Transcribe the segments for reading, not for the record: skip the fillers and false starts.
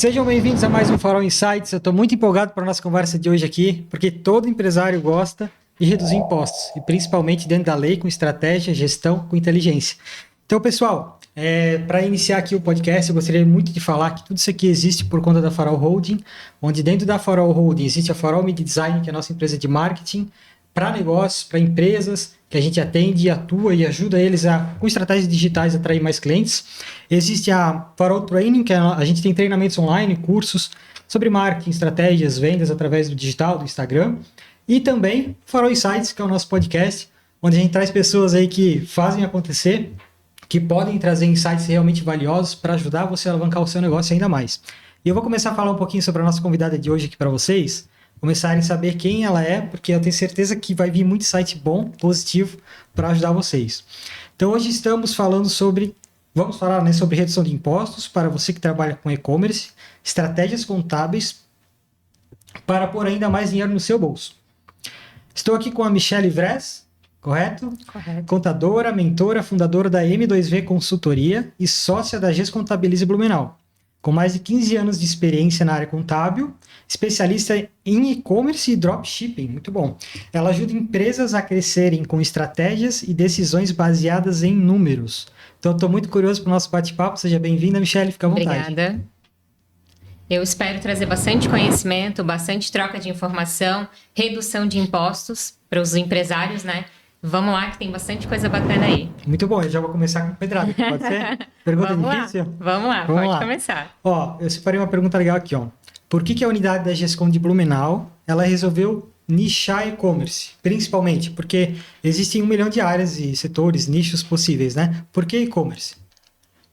Sejam bem-vindos a mais um Farol Insights. Eu estou muito empolgado para a nossa conversa de hoje aqui, porque todo empresário gosta de reduzir impostos, e principalmente dentro da lei, com estratégia, gestão, com inteligência. Então, pessoal, para iniciar aqui o podcast, eu gostaria muito de falar que tudo isso aqui existe por conta da Farol Holding, onde dentro da Farol Holding existe a Farol Media Design, que é a nossa empresa de marketing, para negócios, para empresas, que a gente atende, atua e ajuda eles com estratégias digitais a atrair mais clientes. Existe a Farol Training, que a gente tem treinamentos online, cursos sobre marketing, estratégias, vendas através do digital, do Instagram. E também Farol Insights, que é o nosso podcast, onde a gente traz pessoas aí que fazem acontecer, que podem trazer insights realmente valiosos para ajudar você a alavancar o seu negócio ainda mais. E eu vou começar a falar um pouquinho sobre a nossa convidada de hoje aqui para vocês, começarem a saber quem ela é, porque eu tenho certeza que vai vir muito insight bom, positivo, para ajudar vocês. Então hoje vamos falar, né, sobre redução de impostos para você que trabalha com e-commerce, estratégias contábeis para pôr ainda mais dinheiro no seu bolso. Estou aqui com a Michelle Vres, correto? Correto. Contadora, mentora, fundadora da M2V Consultoria e sócia da GES Contabilize Blumenau. Com mais de 15 anos de experiência na área contábil, especialista em e-commerce e dropshipping, muito bom. Ela ajuda empresas a crescerem com estratégias e decisões baseadas em números. Então, estou muito curioso para o nosso bate-papo. Seja bem-vinda, Michelle, fica à vontade. Obrigada. Eu espero trazer bastante conhecimento, bastante troca de informação, redução de impostos para os empresários, né? Vamos lá, que tem bastante coisa bacana aí. Muito bom, eu já vou começar com pedrada, pode ser? Pergunta difícil? Vamos lá, pode começar. Ó, eu separei uma pergunta legal aqui, ó. Por que a unidade da GESCOM de Blumenau, ela resolveu nichar e-commerce? Principalmente porque existem 1 milhão de áreas e setores, nichos possíveis, né? Por que e-commerce?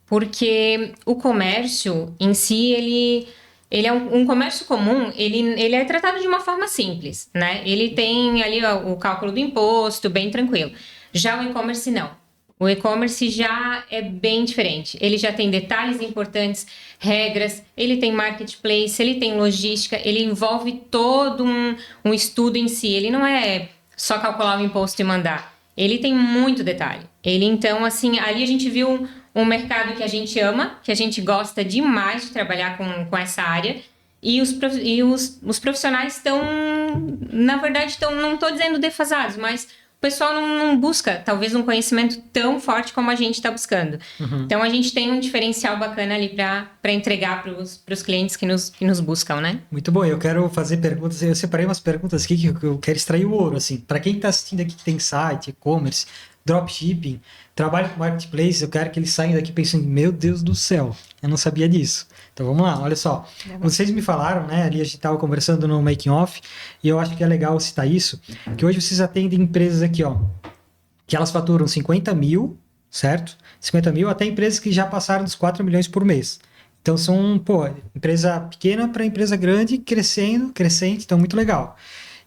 Porque o comércio em si, ele é um comércio comum, ele é tratado de uma forma simples, né? Ele tem ali o cálculo do imposto, bem tranquilo. Já o e-commerce não. O e-commerce já é bem diferente. Ele já tem detalhes importantes, regras, ele tem marketplace, ele tem logística, ele envolve todo um estudo em si. Ele não é só calcular o imposto e mandar. Ele tem muito detalhe. Então, assim, ali a gente viu um mercado que a gente ama, que a gente gosta demais de trabalhar com essa área. E os profissionais estão, na verdade, não estou dizendo defasados, mas o pessoal não busca, talvez, um conhecimento tão forte como a gente está buscando. Uhum. Então, a gente tem um diferencial bacana ali para entregar para os clientes que nos buscam, né? Muito bom, eu quero fazer perguntas, eu separei umas perguntas aqui que eu quero extrair o ouro, assim. Para quem está assistindo aqui que tem site, e-commerce, dropshipping, trabalha com marketplace, eu quero que eles saiam daqui pensando, meu Deus do céu, eu não sabia disso. Então vamos lá, olha só. Vocês me falaram, né, ali a gente estava conversando no making off, e eu acho que é legal citar isso, que hoje vocês atendem empresas aqui, ó, que elas faturam 50 mil, certo? 50 mil até empresas que já passaram dos 4 milhões por mês. Então são, empresa pequena para empresa grande, crescente, então muito legal.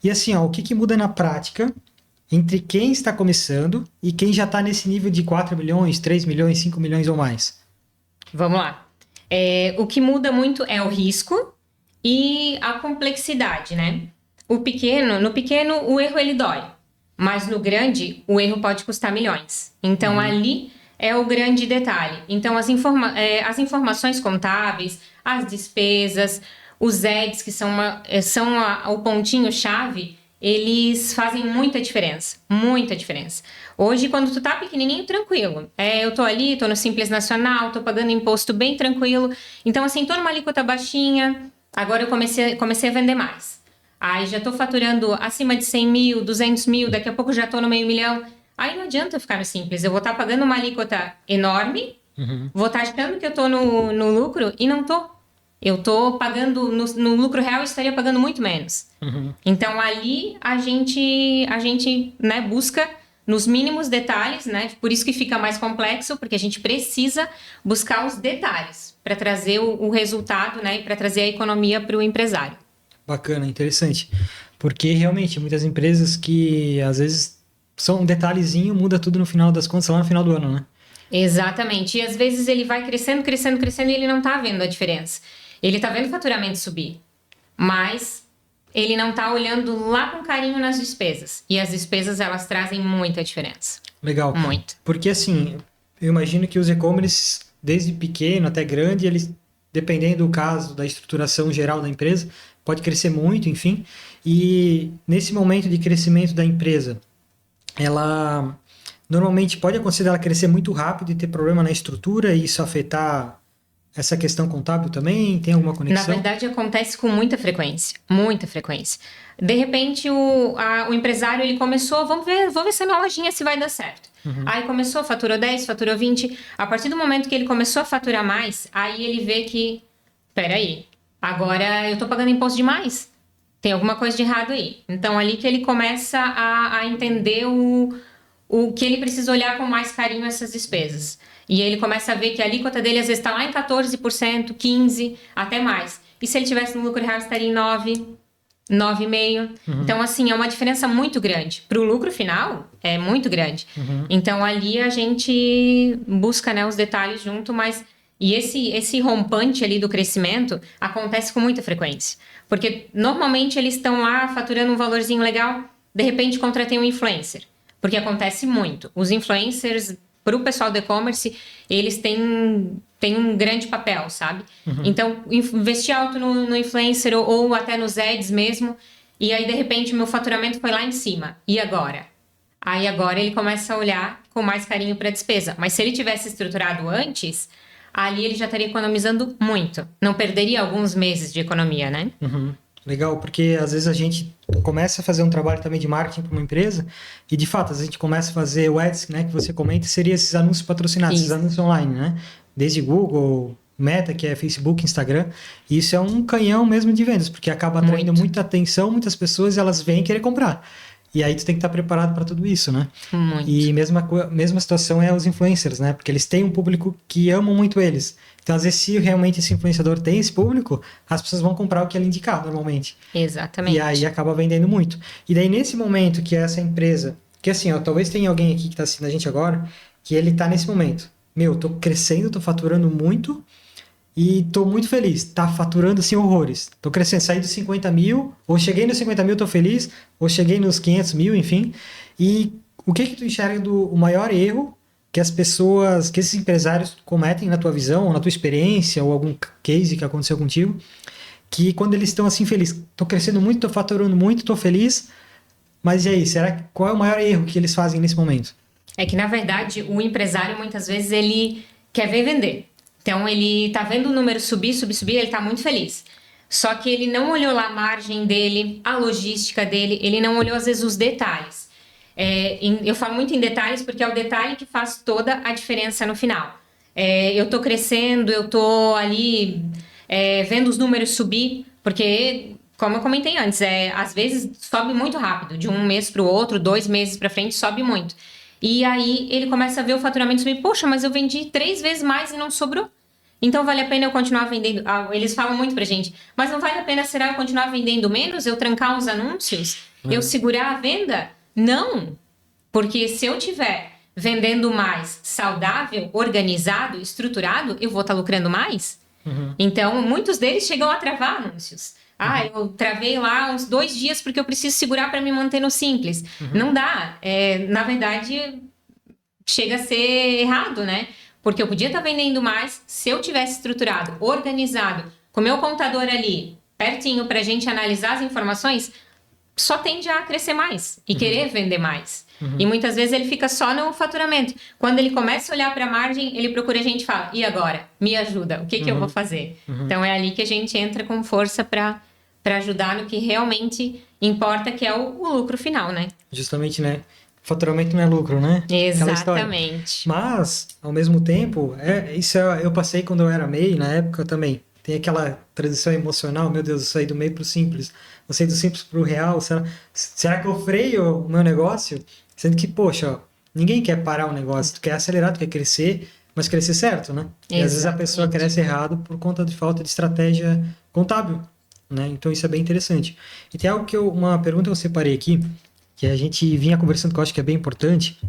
E assim, ó, o que muda na prática entre quem está começando e quem já está nesse nível de 4 milhões, 3 milhões, 5 milhões ou mais? Vamos lá. O que muda muito é o risco e a complexidade, né? No pequeno, o erro ele dói, mas no grande, o erro pode custar milhões. Então, ali é o grande detalhe. Então, as informações contábeis, as despesas, os EDs, que são o pontinho-chave, eles fazem muita diferença, muita diferença. Hoje, quando tu tá pequenininho, tranquilo. Eu tô ali, tô no Simples Nacional, tô pagando imposto bem tranquilo. Então, assim, tô numa alíquota baixinha. Agora eu comecei a vender mais. Aí já tô faturando acima de 100 mil, 200 mil, daqui a pouco já tô no meio milhão. Aí não adianta eu ficar no Simples. Eu vou estar pagando uma alíquota enorme, vou estar achando que eu tô no lucro e não tô. Eu tô pagando, no lucro real, eu estaria pagando muito menos. Então, ali, a gente né, busca nos mínimos detalhes, né? Por isso que fica mais complexo, porque a gente precisa buscar os detalhes para trazer o resultado, né? E para trazer a economia para o empresário. Bacana, interessante. Porque, realmente, muitas empresas que, às vezes, só um detalhezinho muda tudo no final das contas, lá no final do ano, né? Exatamente. E, às vezes, ele vai crescendo e ele não tá vendo a diferença. Ele tá vendo o faturamento subir, mas ele não tá olhando lá com carinho nas despesas. E as despesas, elas trazem muita diferença. Legal. Muito. Porque, assim, eu imagino que os e-commerce, desde pequeno até grande, eles dependendo do caso, da estruturação geral da empresa, pode crescer muito, enfim. E nesse momento de crescimento da empresa, ela normalmente pode acontecer ela crescer muito rápido e ter problema na estrutura e isso afetar essa questão contábil também? Tem alguma conexão? Na verdade, acontece com muita frequência, muita frequência. De repente, o empresário ele começou, vou ver se a minha lojinha se vai dar certo. Aí começou, faturou 10, faturou 20. A partir do momento que ele começou a faturar mais, aí ele vê que, peraí, agora eu tô pagando imposto demais. Tem alguma coisa de errado aí. Então, ali que ele começa a entender o que ele precisa olhar com mais carinho essas despesas. E ele começa a ver que a alíquota dele às vezes está lá em 14%, 15%, até mais. E se ele tivesse no lucro real, estaria em 9%, 9,5%. Então, assim, é uma diferença muito grande. Para o lucro final, é muito grande. Então, ali a gente busca, né, os detalhes junto, mas... E esse rompante ali do crescimento acontece com muita frequência. Porque normalmente eles estão lá faturando um valorzinho legal, de repente contratem um influencer. Porque acontece muito. Os influencers, para o pessoal do e-commerce, eles têm um grande papel, sabe? Então, investir alto no influencer ou até nos ads mesmo, e aí de repente o meu faturamento foi lá em cima. E agora? Aí agora ele começa a olhar com mais carinho para a despesa. Mas se ele tivesse estruturado antes... ali ele já estaria economizando muito. Não perderia alguns meses de economia, né? Legal, porque às vezes a gente começa a fazer um trabalho também de marketing para uma empresa e, de fato, a gente começa a fazer o ads, né, que você comenta, seria esses anúncios patrocinados, esses anúncios online, né? Desde Google, Meta, que é Facebook, Instagram. E isso é um canhão mesmo de vendas, porque acaba atraindo muita atenção, muitas pessoas, elas vêm querer comprar. E aí tu tem que estar preparado para tudo isso, né? Muito. E mesma situação é os influencers, né? Porque eles têm um público que amam muito eles. Então, às vezes, se realmente esse influenciador tem esse público, as pessoas vão comprar o que ele indicar, normalmente. Exatamente. E aí acaba vendendo muito. E daí, nesse momento que essa empresa... Que assim, ó, talvez tenha alguém aqui que está assistindo a gente agora, que ele está nesse momento. Meu, tô crescendo, tô faturando muito... E tô muito feliz, tá faturando assim horrores. Tô crescendo, saí dos 50 mil, ou cheguei nos 50 mil, tô feliz, ou cheguei nos 500 mil, enfim. E o que tu enxerga o maior erro que as pessoas, que esses empresários cometem na tua visão, ou na tua experiência, ou algum case que aconteceu contigo, que quando eles estão assim felizes, tô crescendo muito, tô faturando muito, tô feliz, mas e aí, qual é o maior erro que eles fazem nesse momento? É que, na verdade, o empresário, muitas vezes, ele quer ver vender. Então, ele tá vendo o número subir, ele tá muito feliz. Só que ele não olhou lá a margem dele, a logística dele, ele não olhou, às vezes, os detalhes. Eu falo muito em detalhes porque é o detalhe que faz toda a diferença no final. Eu tô crescendo, eu tô ali vendo os números subir, porque, como eu comentei antes, às vezes sobe muito rápido, de um mês para o outro, 2 meses para frente, sobe muito. E aí ele começa a ver o faturamento subir. Poxa, mas eu vendi 3 vezes mais e não sobrou. Então vale a pena eu continuar vendendo. Eles falam muito pra gente, mas não vale a pena, será, eu continuar vendendo menos? Eu trancar os anúncios? Eu segurar a venda? Não. Porque se eu tiver vendendo mais saudável, organizado, estruturado, eu vou estar lucrando mais. Então, muitos deles chegam a travar anúncios. Eu travei lá uns 2 dias porque eu preciso segurar para me manter no simples. Não dá. Na verdade, chega a ser errado, né? Porque eu podia estar vendendo mais se eu tivesse estruturado, organizado, com o meu contador ali, pertinho para a gente analisar as informações, só tende a crescer mais e querer vender mais. E muitas vezes ele fica só no faturamento. Quando ele começa a olhar para a margem, ele procura a gente e fala, e agora? Me ajuda, o que eu vou fazer? Então é ali que a gente entra com força para ajudar no que realmente importa, que é o lucro final, né? Justamente, né? Faturamento não é lucro, né? Exatamente. Mas, ao mesmo tempo, eu passei quando eu era MEI, na época também. Tem aquela transição emocional, meu Deus, eu saí do MEI pro simples. Eu saí do simples pro real. Será que eu freio o meu negócio? Sendo que, poxa, ó, ninguém quer parar o negócio. Tu quer acelerar, tu quer crescer, mas crescer certo, né? E às vezes a pessoa cresce errado por conta de falta de estratégia contábil, né? Então isso é bem interessante. E tem uma pergunta que eu separei aqui, que a gente vinha conversando, que eu acho que é bem importante.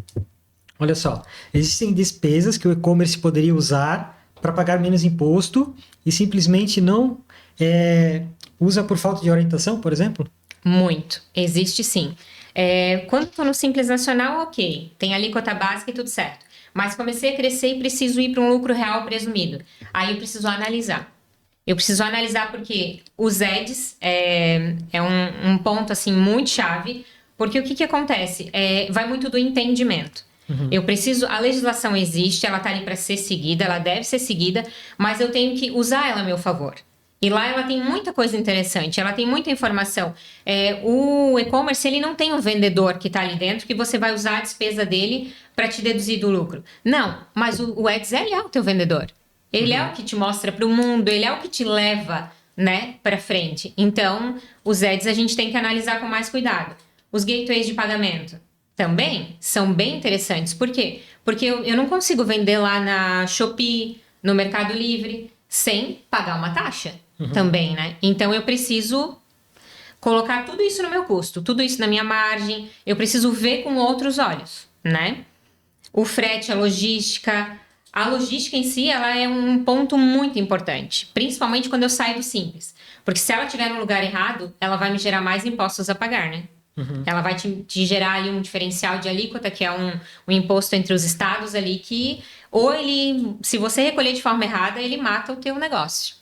Olha só, existem despesas que o e-commerce poderia usar para pagar menos imposto e simplesmente não usa por falta de orientação, por exemplo? Muito. Existe sim. Quando estou no Simples Nacional, ok. Tem alíquota básica e tudo certo. Mas comecei a crescer e preciso ir para um lucro real presumido. Aí eu preciso analisar. Eu preciso analisar porque os ads é um ponto assim muito chave, porque o que acontece? Vai muito do entendimento. Eu preciso, a legislação existe, ela está ali para ser seguida, ela deve ser seguida, mas eu tenho que usar ela a meu favor. E lá ela tem muita coisa interessante, ela tem muita informação. O e-commerce, ele não tem um vendedor que está ali dentro que você vai usar a despesa dele para te deduzir do lucro. Não, mas o Ads, ele é o teu vendedor. Ele é o que te mostra para o mundo, ele é o que te leva, né, para frente. Então, os Ads a gente tem que analisar com mais cuidado. Os gateways de pagamento também são bem interessantes. Por quê? Porque eu não consigo vender lá na Shopee, no Mercado Livre, sem pagar uma taxa também, né? Então, eu preciso colocar tudo isso no meu custo, tudo isso na minha margem. Eu preciso ver com outros olhos, né? O frete, a logística em si, ela é um ponto muito importante, principalmente quando eu saio do simples. Porque se ela estiver no lugar errado, ela vai me gerar mais impostos a pagar, né? Ela vai te gerar ali um diferencial de alíquota, que é um imposto entre os estados ali, que ou ele, se você recolher de forma errada, ele mata o teu negócio.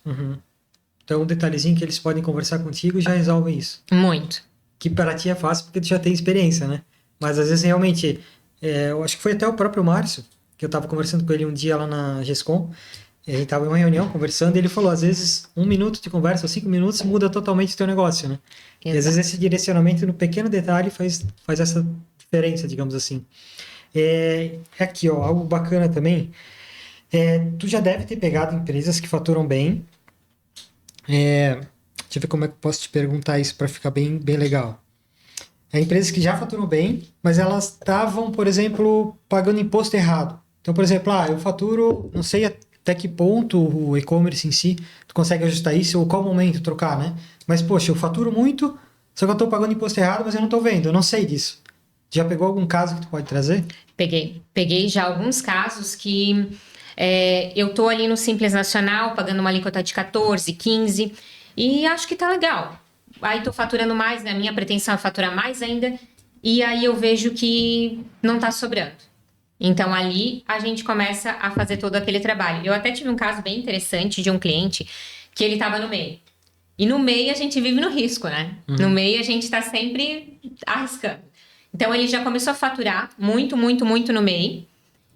Então, um detalhezinho que eles podem conversar contigo já resolve isso. Muito. Que para ti é fácil porque tu já tem experiência, né? Mas às vezes realmente, eu acho que foi até o próprio Márcio, que eu estava conversando com ele um dia lá na GESCOM, e a gente estava em uma reunião conversando, e ele falou, às vezes 1 minuto de conversa ou 5 minutos muda totalmente o teu negócio, né? Exato. E às vezes esse direcionamento no pequeno detalhe faz essa diferença, digamos assim. Aqui, ó, algo bacana também, tu já deve ter pegado empresas que faturam bem. Deixa eu ver como é que eu posso te perguntar isso para ficar bem legal. Empresas que já faturam bem, mas elas estavam, por exemplo, pagando imposto errado. Então, por exemplo, eu faturo, não sei até que ponto o e-commerce em si, tu consegue ajustar isso ou qual momento trocar, né? Mas, poxa, eu faturo muito, só que eu estou pagando imposto errado, mas eu não estou vendo, eu não sei disso. Já pegou algum caso que tu pode trazer? Peguei já alguns casos que eu estou ali no Simples Nacional, pagando uma alíquota de 14, 15, e acho que tá legal. Aí tô faturando mais, né? A minha pretensão é faturar mais ainda. E aí eu vejo que não tá sobrando. Então ali a gente começa a fazer todo aquele trabalho. Eu até tive um caso bem interessante de um cliente que ele tava no MEI. E no MEI a gente vive no risco, né? No MEI a gente tá sempre arriscando. Então ele já começou a faturar muito, muito, muito no MEI.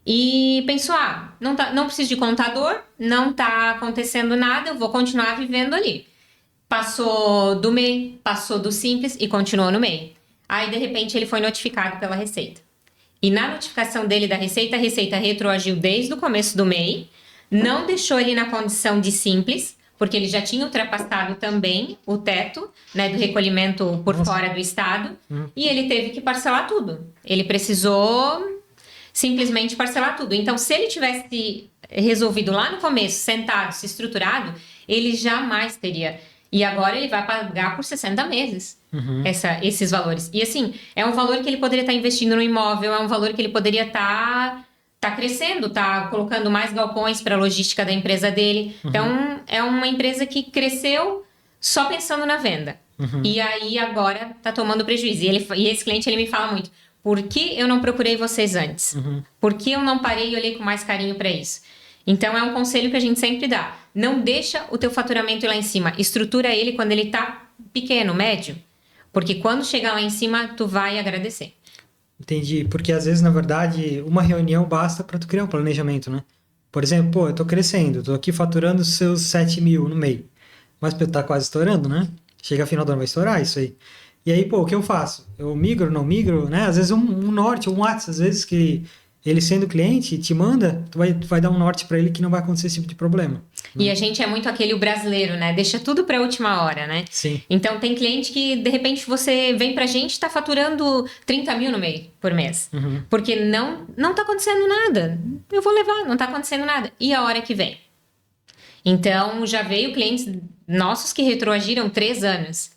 E pensou, não preciso de contador, não tá acontecendo nada, eu vou continuar vivendo ali. Passou do MEI, passou do Simples e continuou no MEI. Aí, de repente, ele foi notificado pela Receita. E na notificação dele da Receita, a Receita retroagiu desde o começo do MEI, não deixou ele na condição de Simples, porque ele já tinha ultrapassado também o teto, né, do recolhimento por fora do Estado, e ele teve que parcelar tudo. Ele precisou simplesmente parcelar tudo. Então, se ele tivesse resolvido lá no começo, sentado, se estruturado, ele jamais teria. E agora ele vai pagar por 60 meses esses valores. E assim, é um valor que ele poderia estar investindo no imóvel, é um valor que ele poderia estar crescendo, colocando mais galpões para a logística da empresa dele. Então, é uma empresa que cresceu só pensando na venda. E aí agora está tomando prejuízo. E esse cliente ele me fala muito, por que eu não procurei vocês antes? Por que eu não parei e olhei com mais carinho para isso? Então, é um conselho que a gente sempre dá. Não deixa o teu faturamento ir lá em cima. Estrutura ele quando ele tá pequeno, médio. Porque quando chegar lá em cima, tu vai agradecer. Entendi. Porque às vezes, na verdade, uma reunião basta para tu criar um planejamento, né? Por exemplo, eu tô crescendo, tô aqui faturando os seus 7 mil no mês. Mas tá quase estourando, né? Chega final do ano, vai estourar isso aí. E aí, o que eu faço? Eu migro, não migro, né? Às vezes um norte, um WhatsApp, às vezes que ele sendo cliente, te manda, tu vai dar um norte para ele que não vai acontecer esse tipo de problema. E a gente é muito aquele brasileiro, né? Deixa tudo pra última hora, né? Sim. Então, tem cliente que, de repente, você vem pra gente e tá faturando 30 mil no mês, por mês. Porque não tá acontecendo nada. Eu vou levar, não tá acontecendo nada. E a hora que vem? Então, já veio clientes nossos que retroagiram 3 anos.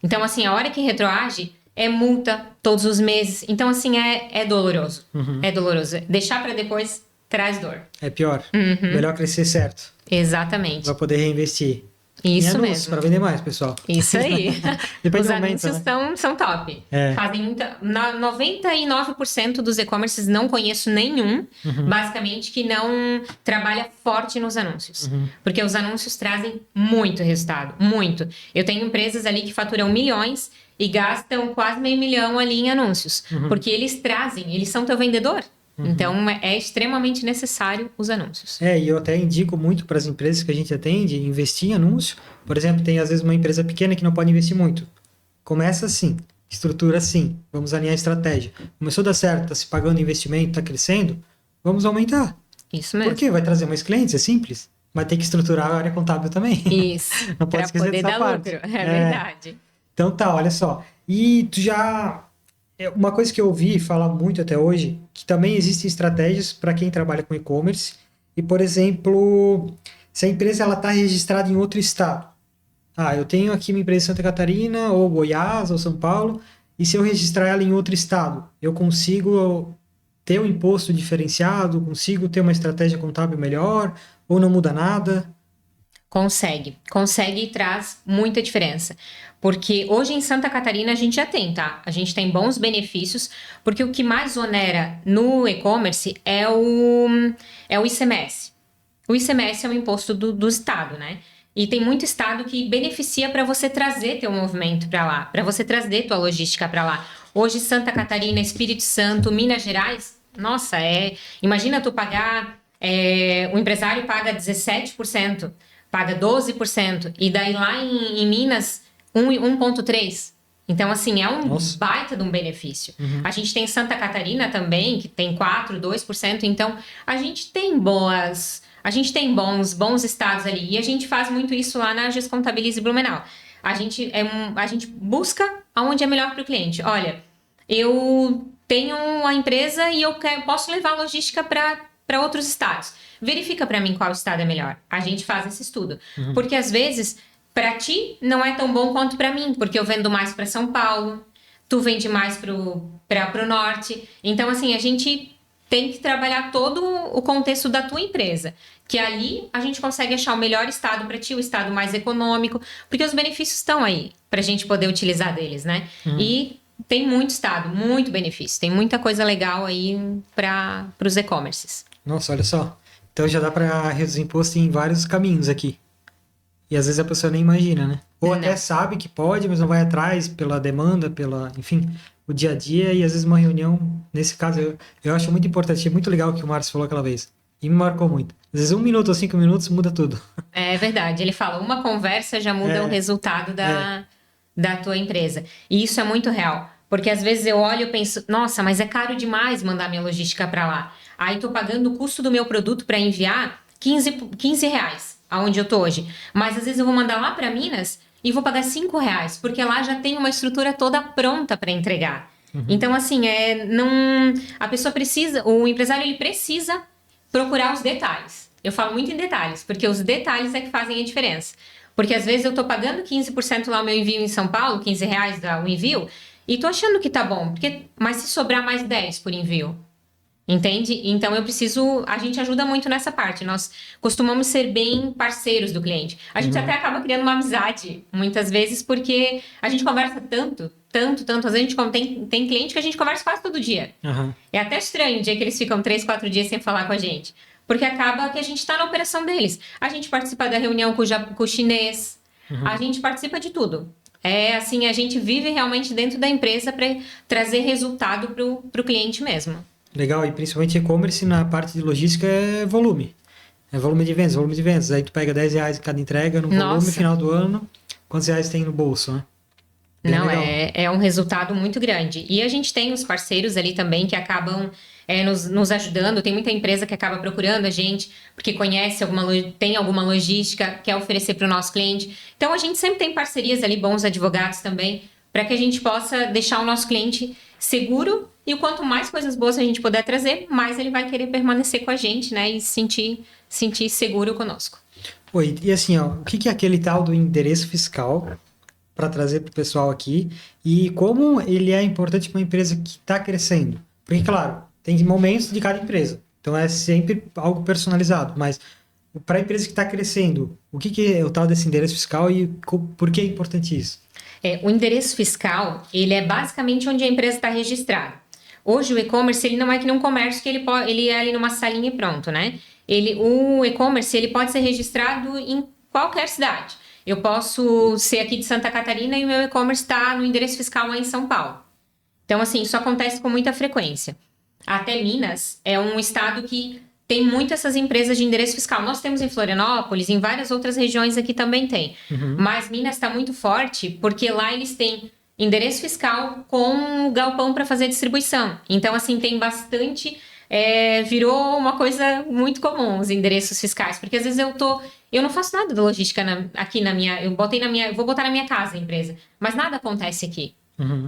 Então, assim, a hora que retroage é multa todos os meses. Então, assim, é doloroso. É doloroso. Deixar pra depois traz dor. É pior. Melhor crescer certo. Exatamente. Vai poder reinvestir. Isso anúncios mesmo. para vender mais, pessoal. Isso aí. Depende Os do momento, anúncios são top. É. Fazem 99% dos e-commerces, não conheço nenhum, basicamente, que não trabalha forte nos anúncios. Porque os anúncios trazem muito resultado, muito. Eu tenho empresas ali que faturam milhões e gastam quase $500 mil ali em anúncios. Porque eles são teu vendedor. Então, é extremamente necessário os anúncios. E eu até indico muito para as empresas que a gente atende investir em anúncio. Por exemplo, tem às vezes uma empresa pequena que não pode investir muito. Começa assim, estrutura assim, vamos alinhar a estratégia. Começou a dar certo, está se pagando investimento, está crescendo, vamos aumentar. Isso mesmo. Por quê? Vai trazer mais clientes, é simples. Mas tem que estruturar a área contábil também. Isso, não pode esquecer poder dessa dar parte. lucro, é verdade. Então tá, olha só. E tu já... Uma coisa que eu ouvi falar muito até hoje, que também existem estratégias para quem trabalha com e-commerce. E, por exemplo, se a empresa está registrada em outro estado. Eu tenho aqui uma empresa em Santa Catarina, ou Goiás, ou São Paulo, e se eu registrar ela em outro estado, eu consigo ter um imposto diferenciado, consigo ter uma estratégia contábil melhor, ou não muda nada? Consegue e traz muita diferença. Porque hoje em Santa Catarina a gente já tem, tá? A gente tem bons benefícios, porque o que mais onera no e-commerce é o ICMS. O ICMS é um imposto do estado, né? E tem muito estado que beneficia para você trazer teu movimento para lá, para você trazer tua logística para lá. Hoje Santa Catarina, Espírito Santo, Minas Gerais, nossa, imagina tu pagar, o empresário paga 17%, paga 12%, e daí lá em Minas 1,3%. Então, assim, é um baita de um benefício. A gente tem Santa Catarina também, que tem 4%, 2%. Então, a gente tem bons estados ali. E a gente faz muito isso lá na Gescontabilize Blumenau. A gente busca aonde é melhor para o cliente. Olha, eu tenho a empresa e eu posso levar a logística para outros estados. Verifica para mim qual estado é melhor. A gente faz esse estudo. Porque, às vezes... Para ti, não é tão bom quanto para mim, porque eu vendo mais para São Paulo, tu vende mais pro norte. Então, assim, a gente tem que trabalhar todo o contexto da tua empresa, que ali a gente consegue achar o melhor estado para ti, o estado mais econômico, porque os benefícios estão aí para a gente poder utilizar deles, né? E tem muito estado, muito benefício, tem muita coisa legal aí para os e-commerces. Nossa, olha só. Então já dá para reduzir imposto em vários caminhos aqui. E às vezes a pessoa nem imagina, né? Ou até sabe que pode, mas não vai atrás pela demanda, enfim, o dia a dia. E às vezes uma reunião, nesse caso, eu acho muito importante, muito legal o que o Márcio falou aquela vez. E me marcou muito. Às vezes 1 minuto ou 5 minutos muda tudo. É verdade. Ele fala, uma conversa já muda o resultado da tua empresa. E isso é muito real. Porque às vezes eu olho e penso, nossa, mas é caro demais mandar minha logística para lá. Aí tô pagando o custo do meu produto para enviar R$15. Aonde eu tô hoje. Mas às vezes eu vou mandar lá para Minas e vou pagar R$5, porque lá já tem uma estrutura toda pronta para entregar. Então, assim, a pessoa precisa, o empresário ele precisa procurar os detalhes. Eu falo muito em detalhes, porque os detalhes é que fazem a diferença. Porque às vezes eu tô pagando 15% lá o meu envio em São Paulo, R$15 o envio, e tô achando que tá bom, mas se sobrar mais 10 por envio, entende? Então a gente ajuda muito nessa parte. Nós costumamos ser bem parceiros do cliente. A gente até acaba criando uma amizade, muitas vezes, porque a gente conversa tanto. Às vezes tem cliente que a gente conversa quase todo dia. É até estranho o dia que eles ficam 3, 4 dias sem falar com a gente. Porque acaba que a gente está na operação deles. A gente participa da reunião com o chinês. A gente participa de tudo. Assim, a gente vive realmente dentro da empresa para trazer resultado para o cliente mesmo. Legal, e principalmente e-commerce na parte de logística é volume. É volume de vendas. Aí tu pega R$10 em cada entrega no volume, no final do ano, quantos reais tem no bolso, né? Bem Não, legal. é um resultado muito grande. E a gente tem os parceiros ali também que acabam nos ajudando. Tem muita empresa que acaba procurando a gente porque tem alguma logística, quer oferecer para o nosso cliente. Então, a gente sempre tem parcerias ali, bons advogados também, para que a gente possa deixar o nosso cliente seguro. E quanto mais coisas boas a gente puder trazer, mais ele vai querer permanecer com a gente, né? E se sentir seguro conosco. Oi, e assim, o que é aquele tal do endereço fiscal para trazer para o pessoal aqui e como ele é importante para uma empresa que está crescendo? Porque, claro, tem momentos de cada empresa, então é sempre algo personalizado, mas para a empresa que está crescendo, o que é o tal desse endereço fiscal e por que é importante isso? O endereço fiscal, ele é basicamente onde a empresa está registrada. Hoje o e-commerce, ele não é que nem um comércio que ele é ali numa salinha e pronto, né? O e-commerce, ele pode ser registrado em qualquer cidade. Eu posso ser aqui de Santa Catarina e o meu e-commerce está no endereço fiscal lá em São Paulo. Então, assim, isso acontece com muita frequência. Até Minas é um estado que tem muito essas empresas de endereço fiscal. Nós temos em Florianópolis, em várias outras regiões aqui também tem. Mas Minas está muito forte porque lá eles têm endereço fiscal com galpão para fazer distribuição. Então, assim, tem bastante... virou uma coisa muito comum os endereços fiscais. Porque às vezes eu não faço nada de logística aqui na minha... Eu vou botar na minha casa a empresa. Mas nada acontece aqui.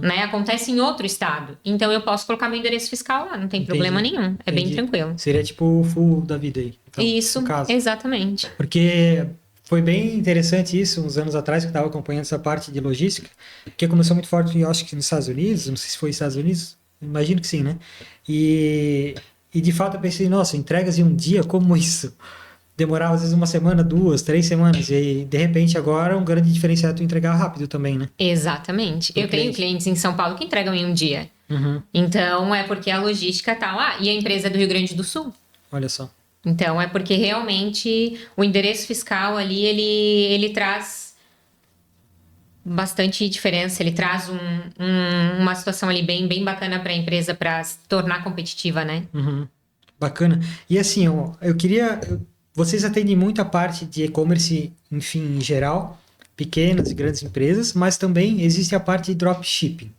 Né? Acontece em outro estado. Então eu posso colocar meu endereço fiscal lá, não tem problema nenhum. É bem tranquilo. Seria tipo o full da vida aí. Então, isso, exatamente. Porque foi bem interessante isso, uns anos atrás, que eu estava acompanhando essa parte de logística, que começou muito forte, eu acho que nos Estados Unidos, não sei se foi nos Estados Unidos, imagino que sim, né? E de fato eu pensei, nossa, entregas em um dia, como isso? Demorava às vezes uma semana, 2, 3 semanas, e de repente agora um grande diferencial é tu entregar rápido também, né? Exatamente. Eu tenho clientes em São Paulo que entregam em um dia. Então é porque a logística tá lá. E a empresa é do Rio Grande do Sul. Olha só. Então é porque realmente o endereço fiscal ali, ele traz bastante diferença. Ele traz uma situação ali bem bacana para a empresa para se tornar competitiva, né? Bacana. E assim, eu queria... Vocês atendem muita parte de e-commerce, enfim, em geral, pequenas e grandes empresas, mas também existe a parte de dropshipping,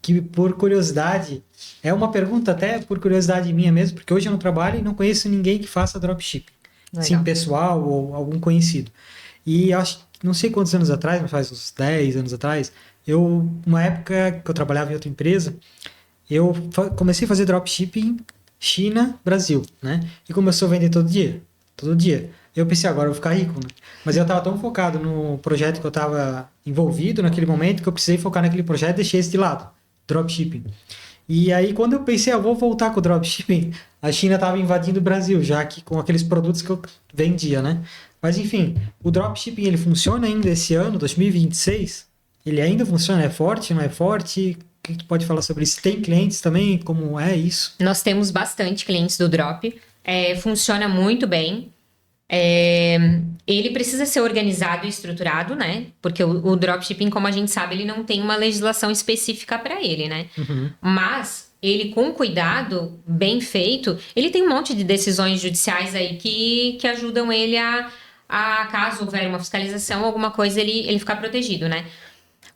que por curiosidade, é uma pergunta até por curiosidade minha mesmo, porque hoje eu não trabalho e não conheço ninguém que faça dropshipping. Sim, pessoal ou algum conhecido. E acho, não sei quantos anos atrás, mas faz uns 10 anos atrás, uma época que eu trabalhava em outra empresa, eu comecei a fazer dropshipping China, Brasil, né? E começou a vender todo dia. Eu pensei, agora eu vou ficar rico, né? Mas eu estava tão focado no projeto que eu estava envolvido naquele momento que eu precisei focar naquele projeto e deixei esse de lado, dropshipping. E aí, quando eu pensei, eu vou voltar com o dropshipping, a China estava invadindo o Brasil, já que com aqueles produtos que eu vendia, né? Mas enfim, o dropshipping ele funciona ainda esse ano, 2026? Ele ainda funciona? É forte, não é forte? O que tu pode falar sobre isso? Tem clientes também? Como é isso? Nós temos bastante clientes do Drop. Funciona muito bem. Ele precisa ser organizado e estruturado, né? Porque o dropshipping, como a gente sabe, ele não tem uma legislação específica para ele, né? Mas ele, com cuidado, bem feito, ele tem um monte de decisões judiciais aí que ajudam ele caso houver uma fiscalização, alguma coisa, ele ficar protegido, né?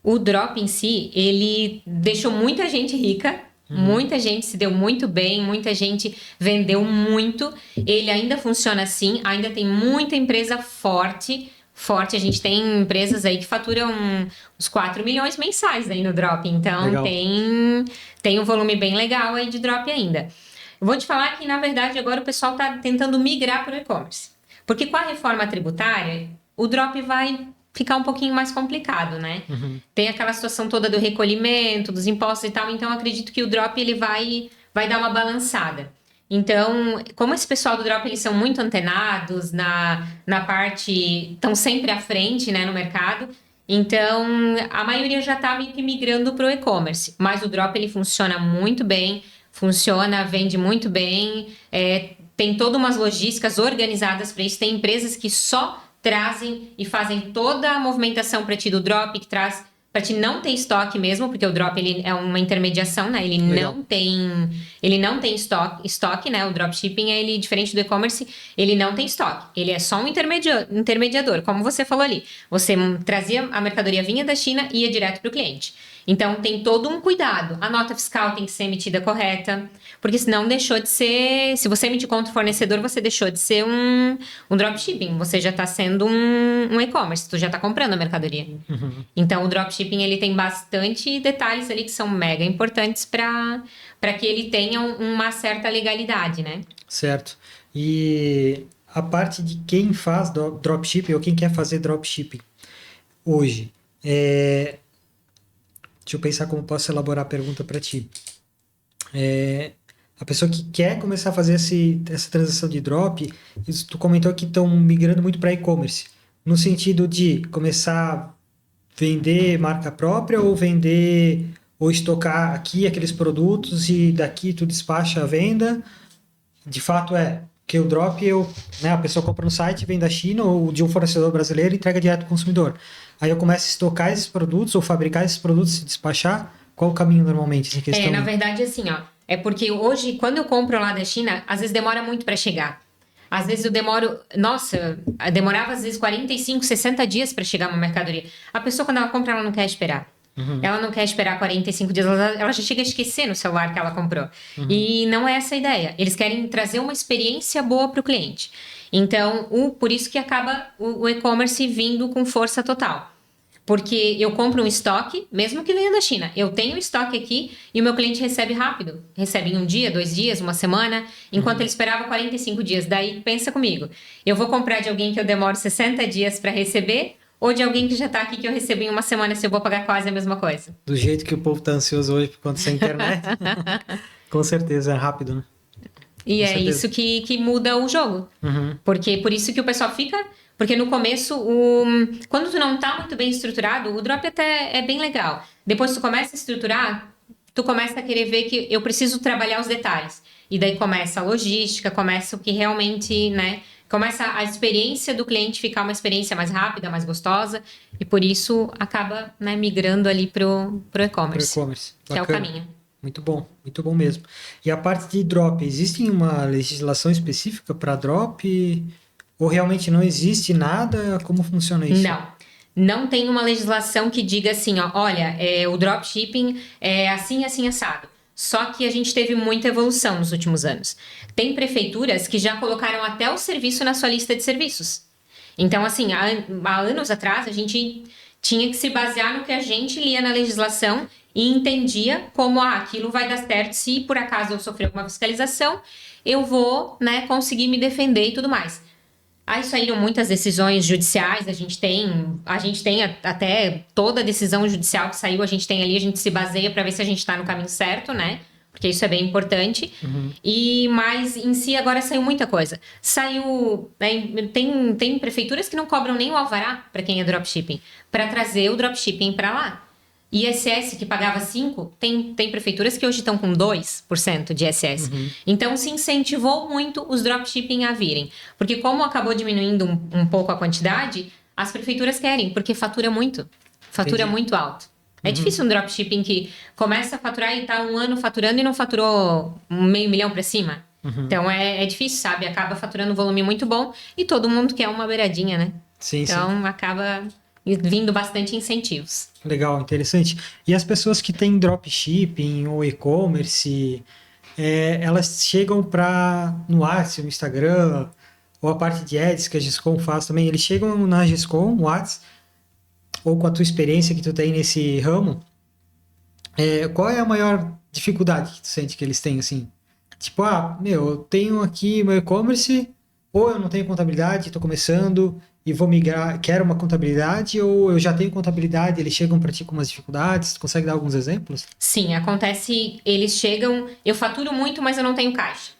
O Drop em si, ele deixou muita gente rica. Muita gente se deu muito bem, muita gente vendeu muito. Ele ainda funciona assim, ainda tem muita empresa forte. A gente tem empresas aí que faturam uns 4 milhões mensais aí no Drop. Então tem um volume bem legal aí de Drop ainda. Eu vou te falar que, na verdade, agora o pessoal está tentando migrar para o e-commerce. Porque com a reforma tributária, o Drop vai ficar um pouquinho mais complicado, né? Tem aquela situação toda do recolhimento, dos impostos e tal, então acredito que o Drop ele vai dar uma balançada. Então, como esse pessoal do Drop, eles são muito antenados na parte, estão sempre à frente, né, no mercado, então a maioria já está meio que migrando para o e-commerce, mas o Drop ele funciona muito bem, vende muito bem, tem todas umas logísticas organizadas para isso, tem empresas que só trazem e fazem toda a movimentação para ti do Drop, que traz para ti não ter estoque mesmo, porque o Drop ele é uma intermediação, né? Ele não tem estoque, né? O dropshipping, ele diferente do e-commerce, ele não tem estoque. Ele é só um intermediador, como você falou ali. Você trazia a mercadoria, vinha da China e ia direto para o cliente. Então, tem todo um cuidado. A nota fiscal tem que ser emitida correta, porque senão deixou de ser... Se você emitir contra o fornecedor, você deixou de ser um dropshipping. Você já está sendo um e-commerce, tu já está comprando a mercadoria. Então, o dropshipping, ele tem bastante detalhes ali que são mega importantes para que ele tenha uma certa legalidade, né? Certo. E a parte de quem faz dropshipping ou quem quer fazer dropshipping hoje, deixa eu pensar como posso elaborar a pergunta para ti. A pessoa que quer começar a fazer essa transação de drop, tu comentou que estão migrando muito para e-commerce, no sentido de começar a vender marca própria ou vender ou estocar aqui aqueles produtos e daqui tu despacha a venda. De fato que o drop né, a pessoa compra no site, vem da China ou de um fornecedor brasileiro e entrega direto ao consumidor. Aí eu começo a estocar esses produtos ou fabricar esses produtos e despachar. Qual o caminho normalmente em questão? Na verdade, assim, ó. É porque hoje, quando eu compro lá da China, às vezes demora muito para chegar. Às vezes eu demoro... Nossa, demorava às vezes 45, 60 dias para chegar uma mercadoria. A pessoa, quando ela compra, ela não quer esperar. Ela não quer esperar 45 dias, ela já chega a esquecer no celular que ela comprou. E não é essa a ideia. Eles querem trazer uma experiência boa para o cliente. Então, por isso que acaba o e-commerce vindo com força total. Porque eu compro um estoque, mesmo que venha da China. Eu tenho um estoque aqui e o meu cliente recebe rápido. Recebe em 1 dia, 2 dias, 1 semana, enquanto ele esperava 45 dias. Daí, pensa comigo. Eu vou comprar de alguém que eu demoro 60 dias para receber ou de alguém que já está aqui que eu recebo em 1 semana se eu vou pagar quase a mesma coisa? Do jeito que o povo está ansioso hoje por conta da internet. Com certeza, é rápido, né? E é isso que muda o jogo. Porque por isso que o pessoal fica... Porque no começo, quando tu não tá muito bem estruturado, o drop até é bem legal. Depois tu começa a estruturar, tu começa a querer ver que eu preciso trabalhar os detalhes. E daí começa a logística, começa o que realmente, né? Começa a experiência do cliente ficar uma experiência mais rápida, mais gostosa. E por isso acaba, né, migrando ali pro e-commerce. Pro e-commerce. Que é o caminho. Muito bom mesmo. E a parte de drop, existe uma legislação específica para drop? Ou realmente não existe nada? Como funciona isso? Não tem uma legislação que diga assim, ó, olha, o dropshipping é assim, assim, assado. Só que a gente teve muita evolução nos últimos anos. Tem prefeituras que já colocaram até o serviço na sua lista de serviços. Então, assim, há anos atrás, a gente tinha que se basear no que a gente lia na legislação e entendia como aquilo vai dar certo se por acaso eu sofrer alguma fiscalização, eu vou, né, conseguir me defender e tudo mais. Aí saíram muitas decisões judiciais, a gente tem até toda decisão judicial que saiu, a gente tem ali, a gente se baseia para ver se a gente está no caminho certo, né? Porque isso é bem importante. Mas em si agora saiu muita coisa. Saiu... Tem prefeituras que não cobram nem o alvará para quem é dropshipping, para trazer o dropshipping para lá. ISS, que pagava 5%, tem prefeituras que hoje estão com 2% de ISS. Então, se incentivou muito os dropshipping a virem. Porque como acabou diminuindo um pouco a quantidade, as prefeituras querem, porque fatura muito. Fatura muito alto. É difícil um dropshipping que começa a faturar e está 1 ano faturando e não faturou 500 mil para cima. Então, é difícil, sabe? Acaba faturando um volume muito bom e todo mundo quer uma beiradinha, né? Sim. Acaba vindo bastante incentivos. Legal, interessante. E as pessoas que têm dropshipping ou e-commerce, elas chegam no WhatsApp, no Instagram, ou a parte de ads que a Giscom faz também, eles chegam na Giscom, no WhatsApp, ou com a tua experiência que tu tem nesse ramo, qual é a maior dificuldade que tu sente que eles têm, assim? Tipo, eu tenho aqui meu e-commerce, ou eu não tenho contabilidade, estou começando e vou migrar, quero uma contabilidade, ou eu já tenho contabilidade, eles chegam para ti com umas dificuldades, tu consegue dar alguns exemplos? Sim, acontece, eles chegam, eu faturo muito, mas eu não tenho caixa.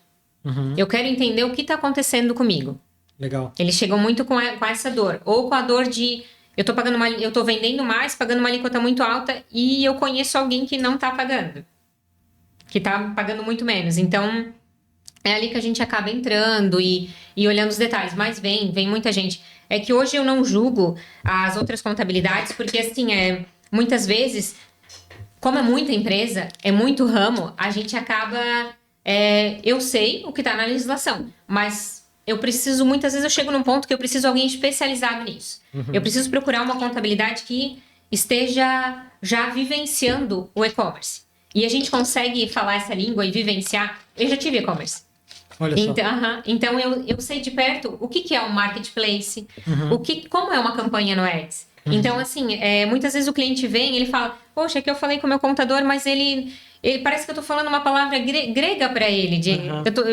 Eu quero entender o que está acontecendo comigo. Legal. Eles chegam muito com essa dor, ou com a dor de, eu tô vendendo mais, pagando uma alíquota muito alta, e eu conheço alguém que não está pagando, que está pagando muito menos, então... É ali que a gente acaba entrando e olhando os detalhes. Mas vem muita gente. É que hoje eu não julgo as outras contabilidades, porque assim, muitas vezes, como é muita empresa, é muito ramo, a gente acaba... eu sei o que está na legislação, mas muitas vezes eu chego num ponto que eu preciso de alguém especializado nisso. Eu preciso procurar uma contabilidade que esteja já vivenciando o e-commerce. E a gente consegue falar essa língua e vivenciar. Eu já tive e-commerce. Olha só. Então eu sei de perto o que é um marketplace, como é uma campanha no Ads. Então, assim, muitas vezes o cliente vem e ele fala, poxa, que eu falei com o meu contador, mas ele parece que eu tô falando uma palavra grega para ele.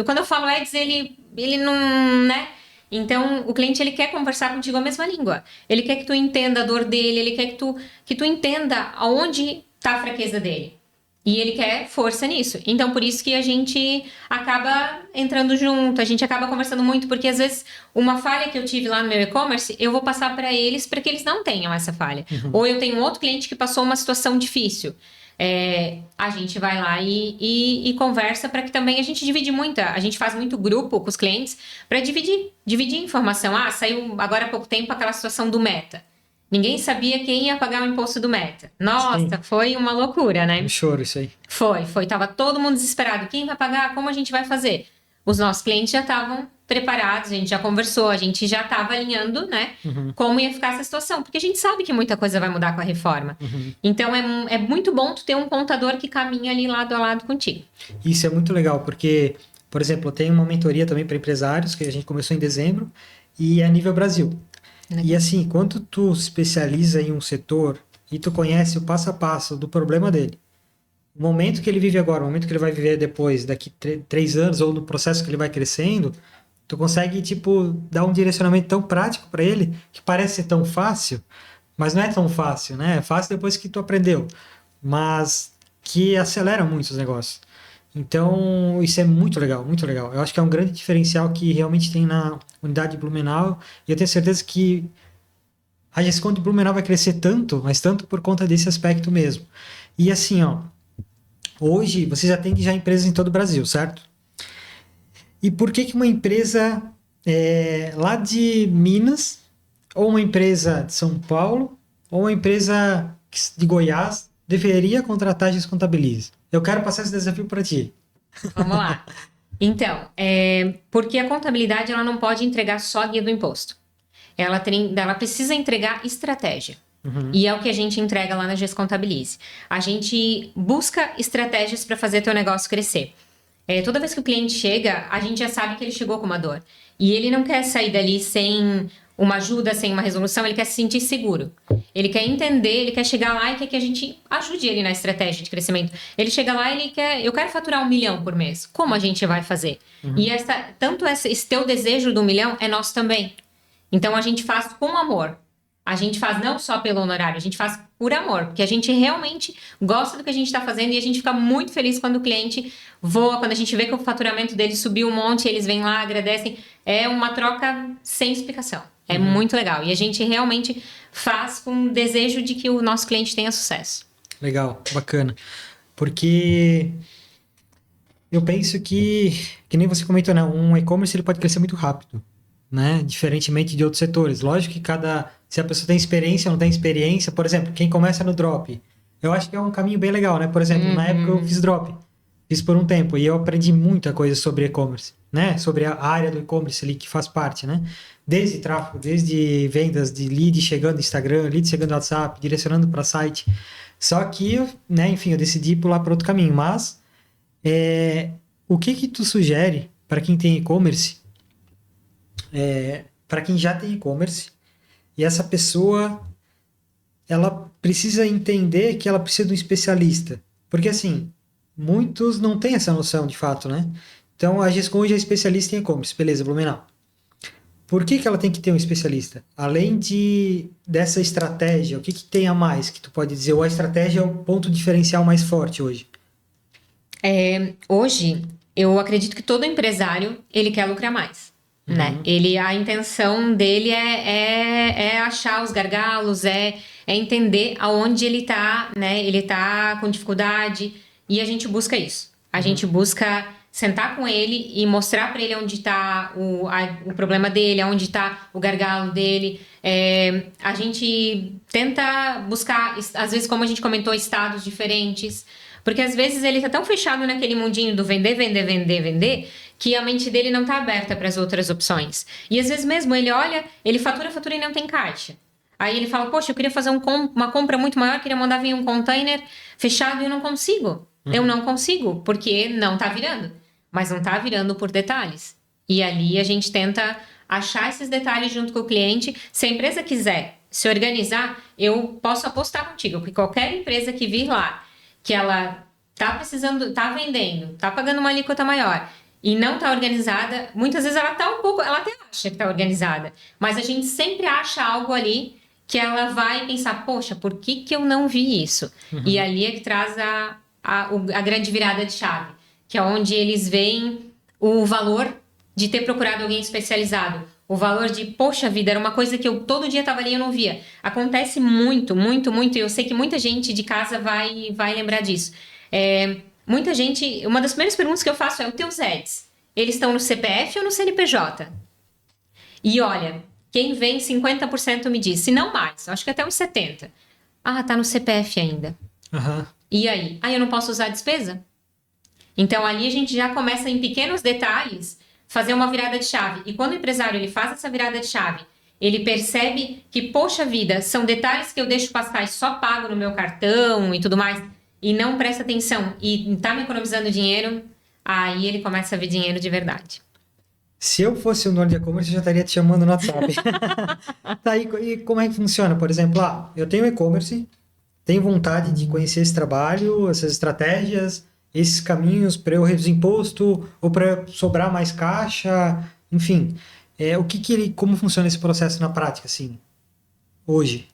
Quando eu falo Ads, ele não, né? Então, o cliente, ele quer conversar contigo a mesma língua. Ele quer que tu entenda a dor dele, ele quer que tu entenda aonde tá a fraqueza dele. E ele quer força nisso. Então, por isso que a gente acaba entrando junto, a gente acaba conversando muito, porque às vezes uma falha que eu tive lá no meu e-commerce, eu vou passar para eles para que eles não tenham essa falha. Ou eu tenho um outro cliente que passou uma situação difícil. A gente vai lá e conversa para que também a gente divide muito. A gente faz muito grupo com os clientes para dividir informação. Saiu agora há pouco tempo aquela situação do Meta. Ninguém sabia quem ia pagar o imposto do Meta. Nossa, sim, foi uma loucura, né? Um choro isso aí. Foi. Tava todo mundo desesperado. Quem vai pagar? Como a gente vai fazer? Os nossos clientes já estavam preparados, a gente já conversou, a gente já estava alinhando, né? Como ia ficar essa situação. Porque a gente sabe que muita coisa vai mudar com a reforma. Então, é muito bom tu ter um contador que caminha ali lado a lado contigo. Isso é muito legal, porque, por exemplo, eu tenho uma mentoria também para empresários, que a gente começou em dezembro, e é a nível Brasil. E assim, quando tu se especializa em um setor e tu conhece o passo a passo do problema dele, o momento que ele vive agora, o momento que ele vai viver depois, daqui 3 anos, ou no processo que ele vai crescendo, tu consegue, tipo, dar um direcionamento tão prático para ele, que parece ser tão fácil, mas não é tão fácil, né? É fácil depois que tu aprendeu, mas que acelera muito os negócios. Então, isso é muito legal, muito legal. Eu acho que é um grande diferencial que realmente tem na unidade de Blumenau, e eu tenho certeza que a gestão de Blumenau vai crescer tanto, mas tanto por conta desse aspecto mesmo. E assim, ó, hoje vocês atendem já empresas em todo o Brasil, certo? E por que uma empresa lá de Minas, ou uma empresa de São Paulo, ou uma empresa de Goiás deveria contratar a Gis Contabilize? Eu quero passar esse desafio para ti. Vamos lá. Então, porque a contabilidade ela não pode entregar só a guia do imposto. Ela precisa entregar estratégia. E é o que a gente entrega lá na Gis Contabilize. A gente busca estratégias para fazer teu negócio crescer. Toda vez que o cliente chega, a gente já sabe que ele chegou com uma dor. E ele não quer sair dali sem uma ajuda, sem uma resolução, ele quer se sentir seguro. Ele quer entender, ele quer chegar lá e quer que a gente ajude ele na estratégia de crescimento. Ele chega lá e eu quero faturar 1 milhão por mês. Como a gente vai fazer? E esse teu desejo do 1 milhão é nosso também. Então a gente faz com amor. A gente faz não só pelo honorário, a gente faz por amor, porque a gente realmente gosta do que a gente está fazendo e a gente fica muito feliz quando o cliente voa, quando a gente vê que o faturamento dele subiu um monte, eles vêm lá, agradecem. É uma troca sem explicação. É muito legal. E a gente realmente faz com o desejo de que o nosso cliente tenha sucesso. Legal, bacana. Porque eu penso que nem você comentou, né? Um e-commerce ele pode crescer muito rápido, né? Diferentemente de outros setores. Lógico que se a pessoa tem experiência ou não tem experiência, por exemplo, quem começa no drop, eu acho que é um caminho bem legal, né? Por exemplo, na época eu fiz drop, fiz por um tempo e eu aprendi muita coisa sobre e-commerce, né? Sobre a área do e-commerce ali que faz parte, né? Desde tráfego, desde vendas de lead chegando no Instagram, lead chegando no WhatsApp, direcionando para site. Só que, né, enfim, eu decidi pular para outro caminho. Mas o que tu sugere para quem tem e-commerce, para quem já tem e-commerce, e essa pessoa ela precisa entender que ela precisa de um especialista? Porque assim, muitos não têm essa noção de fato, né? Então a Gescom hoje é especialista em e-commerce, beleza, Blumenau. Por que ela tem que ter um especialista? Além dessa estratégia, o que tem a mais que tu pode dizer? Ou a estratégia é o ponto diferencial mais forte hoje? Hoje, eu acredito que todo empresário, ele quer lucrar mais, né? A intenção dele é achar os gargalos, é entender aonde ele tá, né? Ele tá com dificuldade e a gente busca isso. A gente busca sentar com ele e mostrar para ele onde está o problema dele, onde está o gargalo dele. A gente tenta buscar, às vezes, como a gente comentou, estados diferentes, porque às vezes ele está tão fechado naquele mundinho do vender, vender, vender, vender, que a mente dele não está aberta para as outras opções. E às vezes mesmo ele olha, ele fatura e não tem caixa. Aí ele fala, poxa, eu queria fazer uma compra muito maior, queria mandar vir um container fechado e eu não consigo. Eu não consigo, porque não está virando. Mas não está virando por detalhes. E ali a gente tenta achar esses detalhes junto com o cliente. Se a empresa quiser se organizar, eu posso apostar contigo que qualquer empresa que vir lá, que ela está precisando, está vendendo, está pagando uma alíquota maior e não está organizada, muitas vezes ela até acha que está organizada, mas a gente sempre acha algo ali que ela vai pensar, poxa, por que eu não vi isso? E ali é que traz a grande virada de chave, que é onde eles veem o valor de ter procurado alguém especializado. O valor de, poxa vida, era uma coisa que eu todo dia estava ali e eu não via. Acontece muito, muito, muito. E eu sei que muita gente de casa vai lembrar disso. Muita gente... Uma das primeiras perguntas que eu faço é: os teus EDs, eles estão no CPF ou no CNPJ? E olha, quem vem 50% me diz, se não mais, acho que até uns 70%. Ah, tá no CPF ainda. Aham. E aí? Ah, eu não posso usar a despesa? Então, ali a gente já começa em pequenos detalhes fazer uma virada de chave. E quando o empresário ele faz essa virada de chave, ele percebe que, poxa vida, são detalhes que eu deixo passar e só pago no meu cartão e tudo mais, e não presta atenção e tá me economizando dinheiro, aí ele começa a ver dinheiro de verdade. Se eu fosse o dono de e-commerce, eu já estaria te chamando no WhatsApp. Tá, e como é que funciona? Por exemplo, eu tenho e-commerce, tenho vontade de conhecer esse trabalho, essas estratégias, esses caminhos para eu reduzir imposto ou para sobrar mais caixa, enfim. Como funciona esse processo na prática, assim, hoje?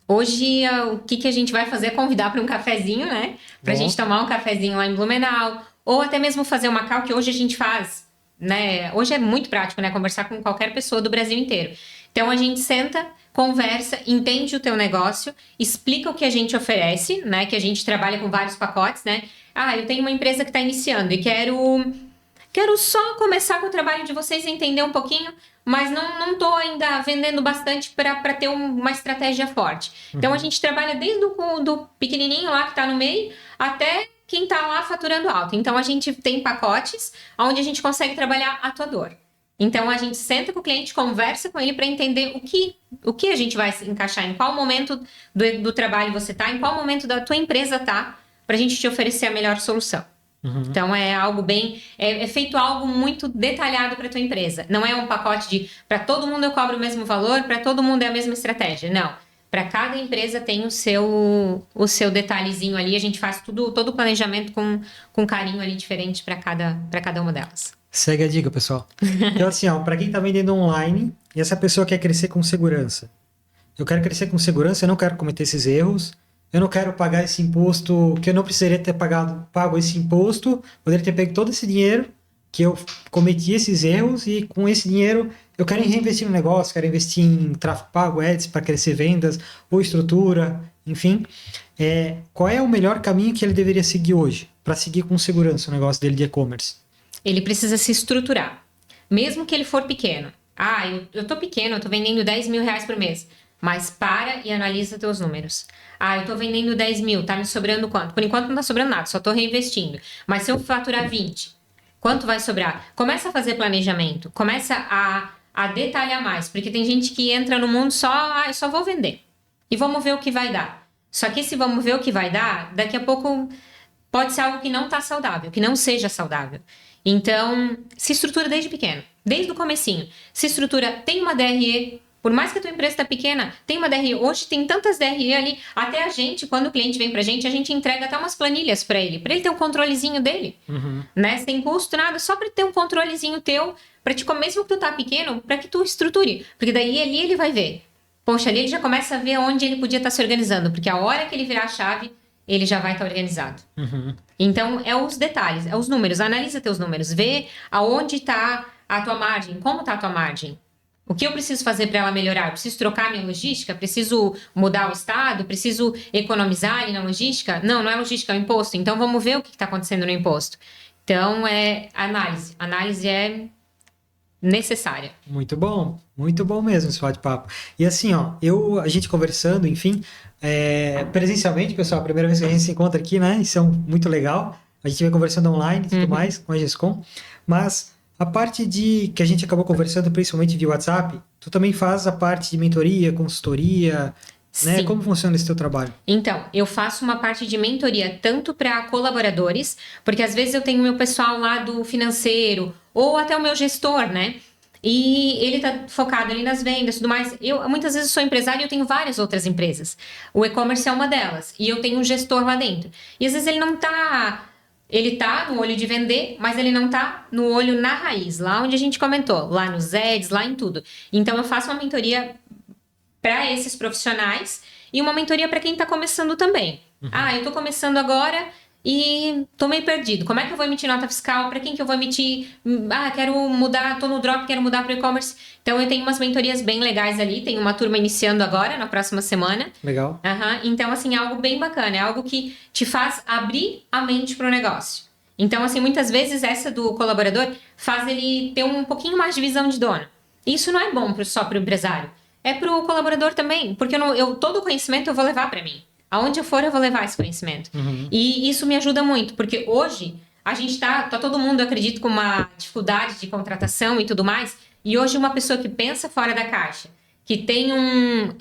Hoje, o que a gente vai fazer é convidar para um cafezinho, né? Pra gente tomar um cafezinho lá em Blumenau, ou até mesmo fazer uma call que hoje a gente faz, né? Hoje é muito prático, né? Conversar com qualquer pessoa do Brasil inteiro. Então, a gente senta, conversa, entende o teu negócio, explica o que a gente oferece, né? Que a gente trabalha com vários pacotes, né? Ah, eu tenho uma empresa que está iniciando e quero só começar com o trabalho de vocês e entender um pouquinho, mas não tô ainda vendendo bastante para ter uma estratégia forte. Então, a gente trabalha desde do pequenininho lá que está no meio até quem está lá faturando alto. Então, a gente tem pacotes onde a gente consegue trabalhar a tua dor. Então, a gente senta com o cliente, conversa com ele para entender o que a gente vai encaixar, em qual momento do trabalho você está, em qual momento da tua empresa está, para a gente te oferecer a melhor solução. Então, é algo é feito algo muito detalhado para tua empresa. Não é um pacote de, para todo mundo eu cobro o mesmo valor, para todo mundo é a mesma estratégia. Não. Para cada empresa tem o seu detalhezinho ali. A gente faz todo o planejamento com carinho ali diferente para cada uma delas. Segue a dica, pessoal. Então, assim, para quem está vendendo online e essa pessoa quer crescer com segurança. Eu quero crescer com segurança, eu não quero cometer esses erros. Eu não quero pagar esse imposto, que eu não precisaria ter pago esse imposto, poderia ter pego todo esse dinheiro que eu cometi esses erros e com esse dinheiro eu quero reinvestir no negócio, quero investir em tráfego pago, ads para crescer vendas ou estrutura, enfim. Qual é o melhor caminho que ele deveria seguir hoje para seguir com segurança o negócio dele de e-commerce? Ele precisa se estruturar, mesmo que ele for pequeno. Eu tô pequeno, eu tô vendendo 10 mil reais por mês. Mas para e analisa teus números. Eu tô vendendo 10 mil, tá me sobrando quanto? Por enquanto não tá sobrando nada, só tô reinvestindo. Mas se eu faturar 20, quanto vai sobrar? Começa a fazer planejamento, começa a detalhar mais, porque tem gente que entra no mundo eu só vou vender. E vamos ver o que vai dar. Só que se vamos ver o que vai dar, daqui a pouco pode ser algo que não tá saudável, que não seja saudável. Então, se estrutura desde pequeno, desde o comecinho. Se estrutura, tem uma DRE. Por mais que a tua empresa está pequena, tem uma DRE. Hoje tem tantas DRE ali. Até a gente, quando o cliente vem pra gente, a gente entrega até umas planilhas para ele ter um controlezinho dele. Né? Sem custo, nada. Só para ter um controlezinho teu, mesmo que tu tá pequeno, para que tu estruture. Porque daí ali ele vai ver. Poxa, ali ele já começa a ver onde ele podia estar se organizando. Porque a hora que ele virar a chave, ele já vai estar organizado. Então, é os detalhes, é os números. Analisa teus números. Vê aonde está a tua margem. Como está a tua margem. O que eu preciso fazer para ela melhorar? Eu preciso trocar minha logística? Preciso mudar o estado? Preciso economizar ali na logística? Não é logística, é o imposto. Então, vamos ver o que está acontecendo no imposto. Então, é análise. Análise é necessária. Muito bom mesmo esse bate-papo. E assim, a gente conversando, enfim, presencialmente, pessoal, a primeira vez que a gente se encontra aqui, né? Isso é muito legal. A gente vem conversando online e tudo mais com a GESCOM, mas a parte que a gente acabou conversando, principalmente via WhatsApp, tu também faz a parte de mentoria, consultoria, né? Sim. Como funciona esse teu trabalho? Então, eu faço uma parte de mentoria tanto para colaboradores, porque às vezes eu tenho meu pessoal lá do financeiro, ou até o meu gestor, né? E ele tá focado ali nas vendas e tudo mais. Eu, muitas vezes, sou empresária e eu tenho várias outras empresas. O e-commerce é uma delas. E eu tenho um gestor lá dentro. E às vezes ele não tá... Ele tá no olho de vender, mas ele não tá no olho na raiz, lá onde a gente comentou, lá nos ads, lá em tudo. Então, eu faço uma mentoria para esses profissionais e uma mentoria para quem tá começando também. Ah, eu tô começando agora e tô meio perdido. Como é que eu vou emitir nota fiscal? Para quem que eu vou emitir? Ah, quero mudar, tô no Drop, quero mudar para o e-commerce. Então eu tenho umas mentorias bem legais ali. Tem uma turma iniciando agora, na próxima semana. Legal. Então, assim, é algo bem bacana. É algo que te faz abrir a mente para o negócio. Então, assim, muitas vezes essa do colaborador faz ele ter um pouquinho mais de visão de dono. Isso não é bom só para o empresário. É para o colaborador também. Porque todo o conhecimento eu vou levar para mim. Aonde eu for, eu vou levar esse conhecimento. E isso me ajuda muito, porque hoje a gente tá todo mundo, eu acredito, com uma dificuldade de contratação e tudo mais. E hoje uma pessoa que pensa fora da caixa, que tem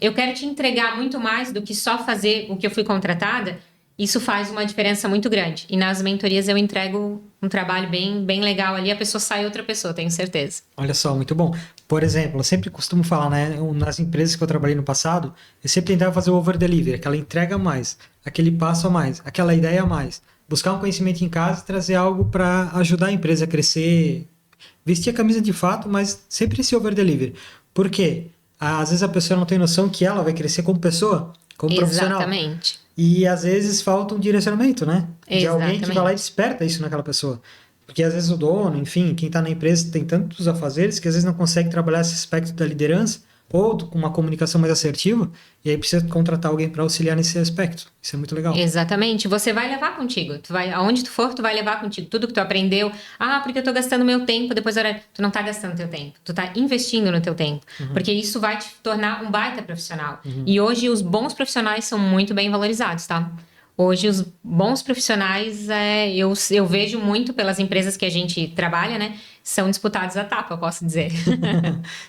eu quero te entregar muito mais do que só fazer o que eu fui contratada, isso faz uma diferença muito grande. E nas mentorias eu entrego um trabalho bem, bem legal ali, a pessoa sai outra pessoa, tenho certeza. Olha só, muito bom. Por exemplo, eu sempre costumo falar, né? Nas empresas que eu trabalhei no passado, eu sempre tentava fazer o over-delivery, aquela entrega a mais, aquele passo a mais, aquela ideia a mais. Buscar um conhecimento em casa e trazer algo para ajudar a empresa a crescer, vestir a camisa de fato, mas sempre esse over-delivery. Por quê? Às vezes a pessoa não tem noção que ela vai crescer como pessoa, como profissional. Exatamente. E às vezes falta um direcionamento, né? De alguém que vai lá e Exatamente. desperta isso naquela pessoa. Porque às vezes o dono, enfim, quem está na empresa tem tantos afazeres que às vezes não consegue trabalhar esse aspecto da liderança ou com uma comunicação mais assertiva, e aí precisa contratar alguém para auxiliar nesse aspecto. Isso é muito legal. Exatamente. Você vai levar contigo. Aonde tu for, tu vai levar contigo tudo que tu aprendeu. Ah, porque eu tô gastando meu tempo depois do horário. Tu não tá gastando teu tempo. Tu tá investindo no teu tempo. Porque isso vai te tornar um baita profissional. E hoje os bons profissionais são muito bem valorizados, tá? Hoje os bons profissionais, eu vejo muito pelas empresas que a gente trabalha, né? São disputados a tapa, eu posso dizer.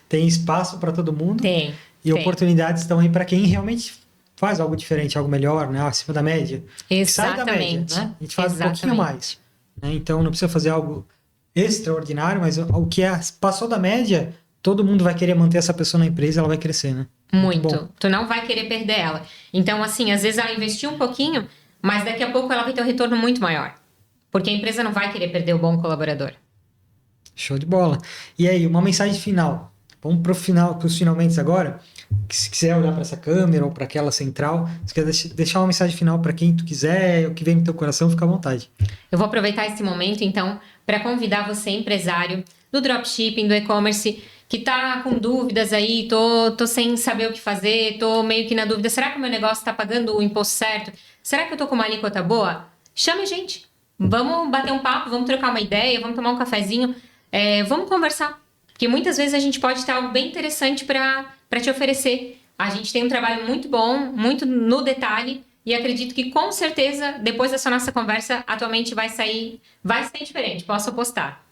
Tem espaço para todo mundo. Tem. E oportunidades estão aí para quem realmente faz algo diferente, algo melhor, né? Acima da média. Sai da média, né? A gente faz um pouquinho mais. Né? Então não precisa fazer algo extraordinário, mas o que passou da média, todo mundo vai querer manter essa pessoa na empresa, ela vai crescer, né? Muito. Tu não vai querer perder ela. Então, assim, às vezes ela investiu um pouquinho, mas daqui a pouco ela vai ter um retorno muito maior. Porque a empresa não vai querer perder o bom colaborador. Show de bola. E aí, uma mensagem final. Vamos para os finalmente agora. Se quiser olhar para essa câmera ou para aquela central, se quer deixar uma mensagem final para quem tu quiser, o que vem no teu coração, fica à vontade. Eu vou aproveitar esse momento, então, para convidar você, empresário do dropshipping, do e-commerce, que tá com dúvidas aí, tô sem saber o que fazer, tô meio que na dúvida, será que o meu negócio tá pagando o imposto certo? Será que eu tô com uma alíquota boa? Chame a gente. Vamos bater um papo, vamos trocar uma ideia, vamos tomar um cafezinho, vamos conversar. Porque muitas vezes a gente pode ter algo bem interessante para te oferecer. A gente tem um trabalho muito bom, muito no detalhe, e acredito que com certeza, depois dessa nossa conversa, atualmente vai sair diferente, posso apostar.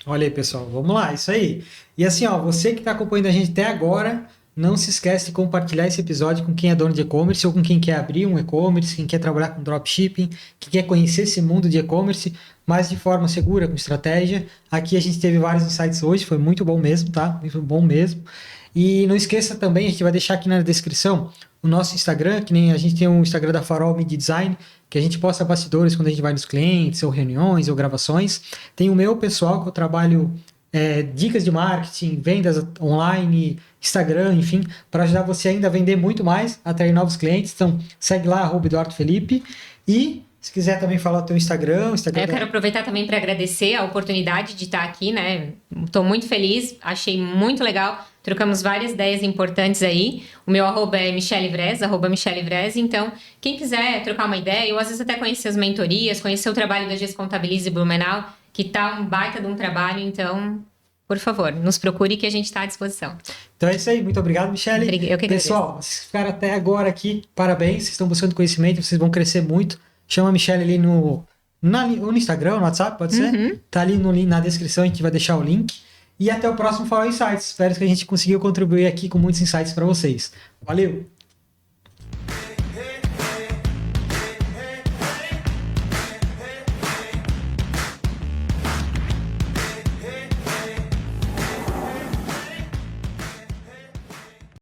Olha aí, pessoal, vamos lá, isso aí. E assim, ó, você que está acompanhando a gente até agora, não se esquece de compartilhar esse episódio com quem é dono de e-commerce ou com quem quer abrir um e-commerce, quem quer trabalhar com dropshipping, quem quer conhecer esse mundo de e-commerce, mas de forma segura, com estratégia. Aqui a gente teve vários insights hoje, foi muito bom mesmo, tá? Muito bom mesmo. E não esqueça também, a gente vai deixar aqui na descrição o nosso Instagram, que nem a gente tem um Instagram da Farol Media Design, que a gente posta bastidores quando a gente vai nos clientes, ou reuniões, ou gravações. Tem o meu pessoal, que eu trabalho dicas de marketing, vendas online, Instagram, enfim, para ajudar você ainda a vender muito mais, atrair novos clientes. Então, segue lá, @EduardoFelipe. E se quiser também falar o teu Instagram... Eu quero aproveitar também para agradecer a oportunidade de estar aqui, né? Estou muito feliz, achei muito legal. Trocamos várias ideias importantes aí. O meu @ é Michele Vres, @MicheleVres. Então, quem quiser trocar uma ideia, ou às vezes até conhecer as mentorias, conhecer o trabalho da GES Contabilize Blumenau, que tá um baita de um trabalho. Então, por favor, nos procure que a gente está à disposição. Então é isso aí. Muito obrigado, Michele. Eu que agradeço. Pessoal, vocês ficaram até agora aqui. Parabéns. Vocês estão buscando conhecimento, vocês vão crescer muito. Chama a Michele ali no Instagram, no WhatsApp, pode ser? Tá ali na descrição, a gente vai deixar o link. E até o próximo Farol Insights. Espero que a gente conseguiu contribuir aqui com muitos insights para vocês. Valeu!